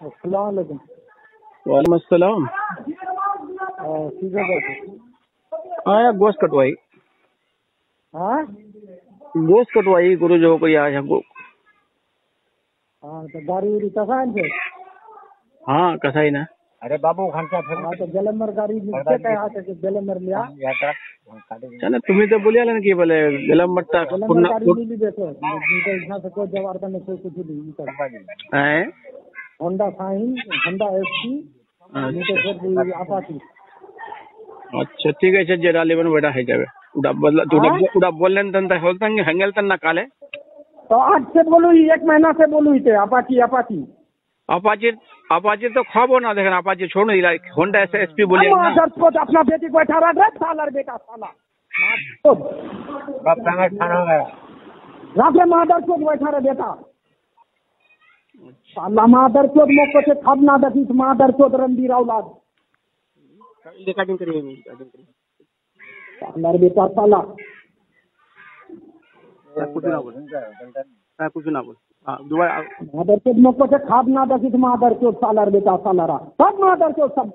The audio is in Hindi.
अस्सलाम वालेकुम। वालेकुम अस्सलाम। सीधा बैठो। आया गोश्त कटवाई हाँ गोश्त कटवाई गुरु जो कोई आया हमको। हाँ, तो गाड़ी उड़ी कसान से। हाँ कसाई ना। अरे बाबू घंटा फिर हाँ, तो जलमर गाड़ी से काय आते के जलमर लिया। चला तुम्ही तर बोलिया ना की बोले गलम मट्टा जलमर गाड़ी मिली देखो। इनका यहाँ से कोई जवाब नहीं, कोई कुछ नहीं। है। होंडा साइन, होंडा एसपी, नीचे फिर अपाची। अच्छा ठीक है जे डाले बन बेटा है जावे उड़ा बदला उड़ा बोलने तन ता होलता हंगेल तन ना काले। तो आज से बोलू ही, 1 महीना से बोलू ही थे अपाची अपाची अपाची अपाची तो खाबो ना देखना अपाची छोड़ दिला होंडा एसपी बोलिए ना। मादर को अपना बेटी को बैठा रहा है, सालर बेटा साला बाप खाना खाना है रात मादर को बैठा रहे बेटा साला मादर को मौके से खब ना दसी मादर को रणबीर औलाद रिकॉर्डिंग करिए सालर बेटा साला कुछ ना बोल हां दोबारा मादर को मौके से खब ना दसी मादर को सालर बेटा सालारा सब मादर को सब